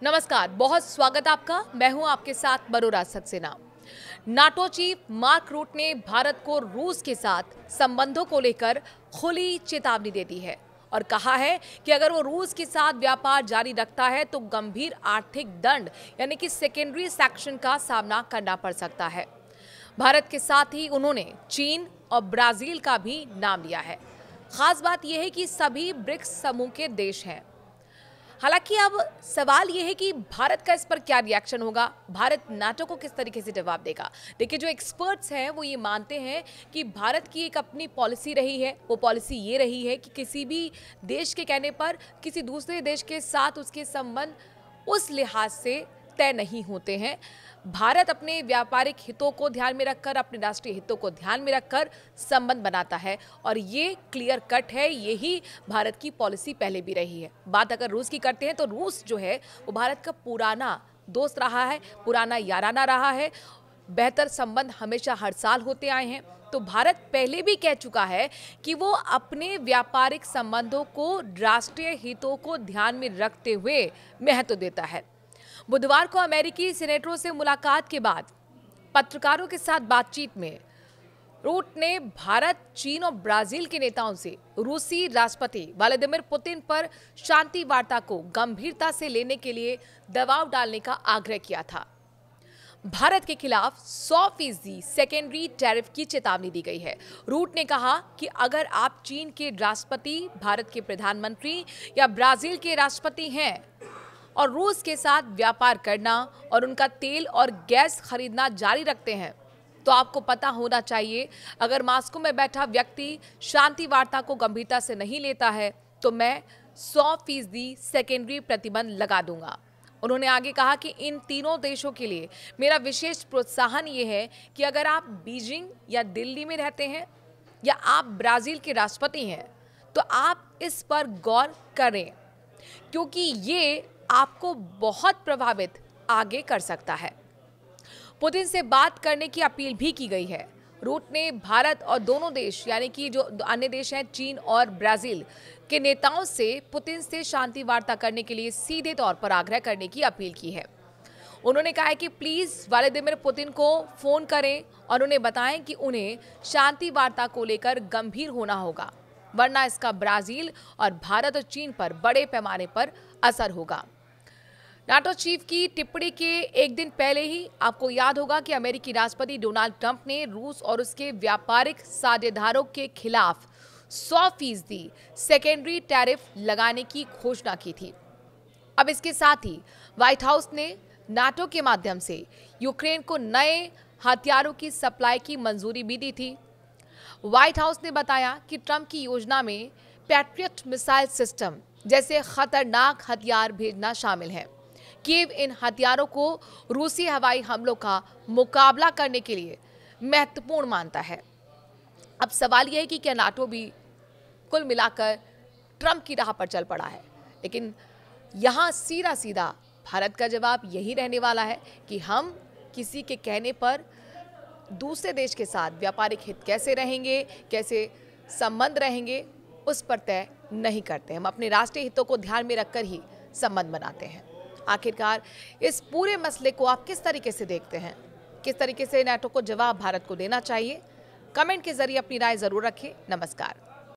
नमस्कार, बहुत स्वागत आपका। मैं हूं आपके साथ Manoraj Saxena. NATO chief Mark Rutte ने भारत को रूस के साथ संबंधों को लेकर खुली चेतावनी दे दी है और कहा है कि अगर वो रूस के साथ व्यापार जारी रखता है तो गंभीर आर्थिक दंड यानी कि सेकेंडरी सैक्शन का सामना करना पड़ सकता है। भारत के साथ ही उन्होंने चीन और ब्राजील का भी नाम लिया है। खास बात यह है कि सभी ब्रिक्स समूह के देश हैं। हालांकि अब सवाल यह है कि भारत का इस पर क्या रिएक्शन होगा, भारत नाटो को किस तरीके से जवाब देगा। देखिए, जो एक्सपर्ट्स हैं वो ये मानते हैं कि भारत की एक अपनी पॉलिसी रही है। वो पॉलिसी ये रही है कि किसी भी देश के कहने पर किसी दूसरे देश के साथ उसके संबंध उस लिहाज से तय नहीं होते हैं। भारत अपने व्यापारिक हितों को ध्यान में रखकर, अपने राष्ट्रीय हितों को ध्यान में रखकर संबंध बनाता है और ये क्लियर कट है। यही भारत की पॉलिसी पहले भी रही है। बात अगर रूस की करते हैं तो रूस जो है वो भारत का पुराना दोस्त रहा है, पुराना याराना रहा है। बेहतर संबंध हमेशा हर साल होते आए हैं। तो भारत पहले भी कह चुका है कि वो अपने व्यापारिक संबंधों को राष्ट्रीय हितों को ध्यान में रखते हुए महत्व देता है। बुधवार को अमेरिकी सीनेटरों से मुलाकात के बाद पत्रकारों के साथ बातचीत में रूट ने भारत, चीन और ब्राजील के नेताओं से रूसी राष्ट्रपति व्लादिमीर पुतिन पर शांति वार्ता को गंभीरता से लेने के लिए दबाव डालने का आग्रह किया था। भारत के खिलाफ 100% सेकेंडरी टैरिफ की चेतावनी दी गई है। रूट ने कहा कि अगर आप चीन के राष्ट्रपति, भारत के प्रधानमंत्री या ब्राजील के राष्ट्रपति हैं और रूस के साथ व्यापार करना और उनका तेल और गैस खरीदना जारी रखते हैं तो आपको पता होना चाहिए, अगर मास्को में बैठा व्यक्ति शांति वार्ता को गंभीरता से नहीं लेता है तो मैं 100% सेकेंडरी प्रतिबंध लगा दूंगा। उन्होंने आगे कहा कि इन तीनों देशों के लिए मेरा विशेष प्रोत्साहन ये है कि अगर आप बीजिंग या दिल्ली में रहते हैं या आप ब्राजील के राष्ट्रपति हैं तो आप इस पर गौर करें, क्योंकि ये आपको बहुत प्रभावित आगे कर सकता है। पुतिन से बात करने की अपील भी की गई है। रूट ने भारत और दोनों देश यानी कि जो अन्य देश हैं चीन और ब्राजील के नेताओं से पुतिन से शांति वार्ता करने के लिए सीधे तौर पर आग्रह करने की अपील की है। उन्होंने कहा है कि प्लीज व्लादिमीर पुतिन को फोन करें और उन्हें बताएं कि उन्हें शांति वार्ता को लेकर गंभीर होना होगा, वरना इसका ब्राजील और भारत और चीन पर बड़े पैमाने पर असर होगा। नाटो चीफ की टिप्पणी के एक दिन पहले ही आपको याद होगा कि अमेरिकी राष्ट्रपति डोनाल्ड ट्रंप ने रूस और उसके व्यापारिक साझेदारों के खिलाफ 100% सेकेंडरी टैरिफ लगाने की घोषणा की थी। अब इसके साथ ही व्हाइट हाउस ने नाटो के माध्यम से यूक्रेन को नए हथियारों की सप्लाई की मंजूरी भी दी थी। व्हाइट हाउस ने बताया कि ट्रंप की योजना में पैट्रियट मिसाइल सिस्टम जैसे खतरनाक हथियार भेजना शामिल है। कीव इन हथियारों को रूसी हवाई हमलों का मुकाबला करने के लिए महत्वपूर्ण मानता है। अब सवाल यह है कि क्या नाटो भी कुल मिलाकर ट्रंप की राह पर चल पड़ा है, लेकिन यहाँ सीधा सीधा भारत का जवाब यही रहने वाला है कि हम किसी के कहने पर दूसरे देश के साथ व्यापारिक हित कैसे रहेंगे, कैसे संबंध रहेंगे, उस पर तय नहीं करते। हम अपने राष्ट्रीय हितों को ध्यान में रखकर ही संबंध बनाते हैं। आखिरकार इस पूरे मसले को आप किस तरीके से देखते हैं? किस तरीके से नाटो को जवाब भारत को देना चाहिए? कमेंट के जरिए अपनी राय जरूर रखें। नमस्कार।